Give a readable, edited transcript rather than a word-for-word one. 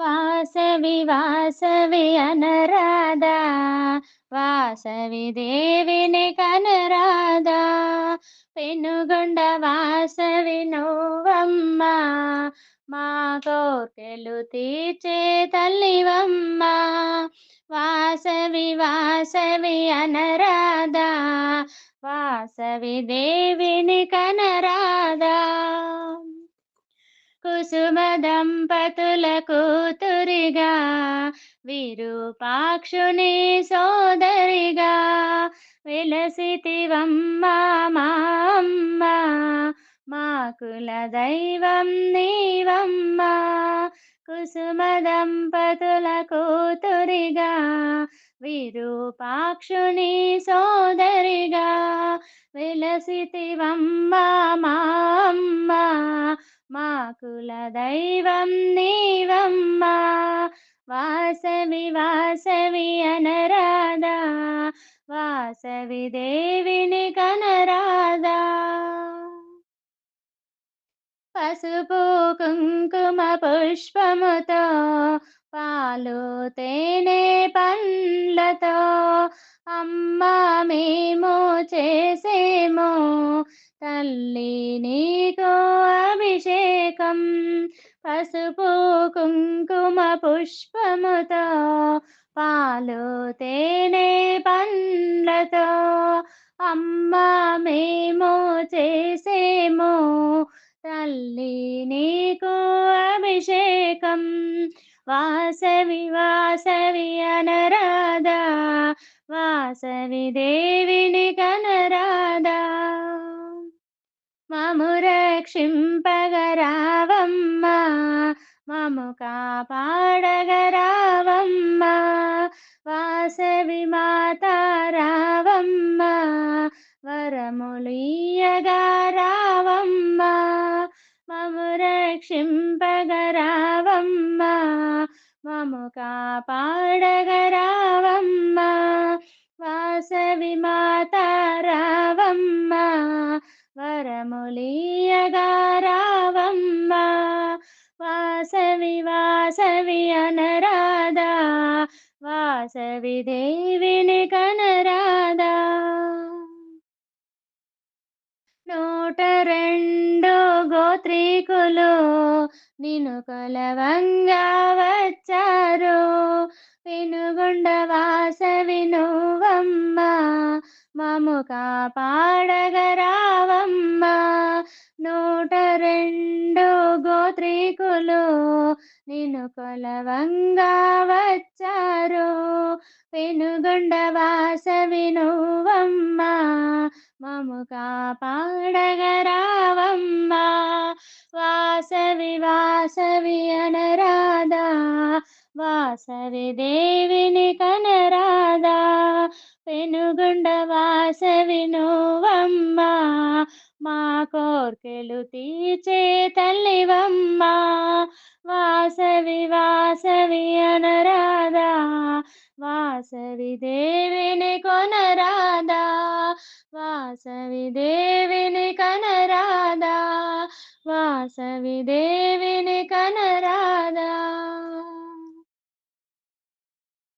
వాసవి వాసవి అనరాదా, వాసవి దేవిని కనరాదా, పెనుగొండ వాసవి నువ్వమ్మ, మా కోర్కెలు తీర్చే తల్లివమ్మ. వాసవి వాసవి అనరాదా, వాసవి దేవిని కనరాదా. కుసుమ దంపతుల కూతురిగా, విరూపాక్షుని సోదరిగా, వెలసితివమ్మ మా అమ్మ, మా కుల దైవం నీవమ్మ. కుసుమ దంపతుల కూతురిగా, విరూపాక్షుని సోదరిగా, వెలసితివమ్మ మా అమ్మ, మా కుల దైవం నీవమ్మ. వాసవి వాసవి అనరాదా, వాసవి దేవిని కనరాదా. పసుపు కుంకుమ పుష్పముతో, పాలు తేనె పండ్లతో, అమ్మ మేము చేసేమో తల్లి నీకు అభిషేకం. పసుపు కుంకుమ పుష్పముతో, పాలు తేనె పండ్లతో, అమ్మ మేము చేసేమో తల్లి నీకు అభిషేకం. వాసవి వాసవి అనరాదా, వాసవి దేవిని కనరాదా. మము రక్షింపగరావమ్మ, మము కాపాడగరావమ్మ. వాసవి మాత రావమ్మ, వరములియగా రావమ్మ. మము రక్షింపగరావమ్మ, మము కాపాడగరావమ్మ. వాసవి మాత రావమ్మ, వరములియగా రావమ్మ. వాసవి వాసవి అనరాదా, వాసవి దేవిని కనరాదా. 102 గోత్రీకులు నిన్ను కొలవంగా వచ్చారు, పెనుగొండ వాసవి నువ్వమ్మ, మము కాపాడగరావమ్మ. 102 గోత్రీకులు నిన్ను కొలవంగా వచ్చారు, పెనుగొండ వాసవి నువ్వమ్మ, మము కాపాడగరావమ్మ. వాసవి వాసవి అనరాదా, వాసవి దేవిని కనరాదా. పెనుగొండ వాసవి నువ్వమ్మ, మా కోర్కెలు తీర్చే తల్లివమ్మ. వాసవి వాసవి అనరాదా, వాసవి దేవిని కొనరాదా. వాసవి దేవిని కనరాదా, వాసవి దేవిని కనరాదా.